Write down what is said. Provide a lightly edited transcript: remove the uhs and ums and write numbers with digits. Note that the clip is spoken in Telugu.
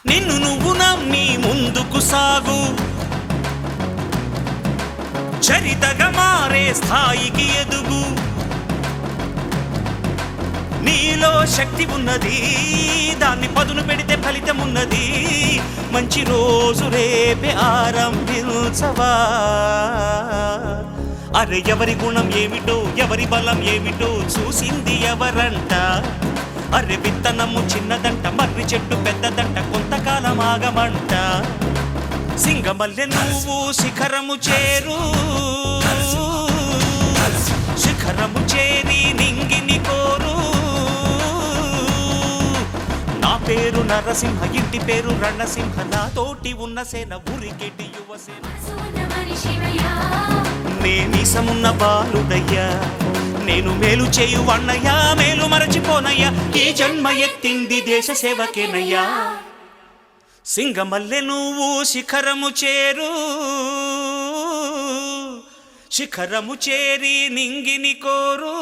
నిన్ను నువ్వు నమ్మి ముందుకు సాగు, చరితగా మారే స్థాయికి ఎదుగు. నీలో శక్తి ఉన్నది, దాన్ని పదును పెడితే ఫలితం ఉన్నది. మంచి రోజు రేపే ఆరంభించవా. అరే ఎవరి గుణం ఏమిటో, ఎవరి బలం ఏమిటో చూసింది ఎవరంట. అరే విత్తనము చిన్నదంట, మర్రి చెట్టు పెద్దదంట, కొంతకాలం ఆగమంట. సింగమల్లె నువ్వు శిఖరము చేరు, శిఖరము చేరి నింగిని కోరు. నా పేరు నరసింహ, ఇంటి పేరు రణసింహ, నాతోటి ఉన్న సేన ఊరికెటి యువసేన. నేనీసమున్న బాలుడయ్యా, నేను మేలు చేయు వన్నయ్యా, మేలు మరచిపోనయ్యా. ఈ జన్మ ఎత్తింది దేశ సేవకేనయ్యా. సింగమల్లె నువ్వు శిఖరము చేరు, శిఖరము చేరి నింగిని కోరు.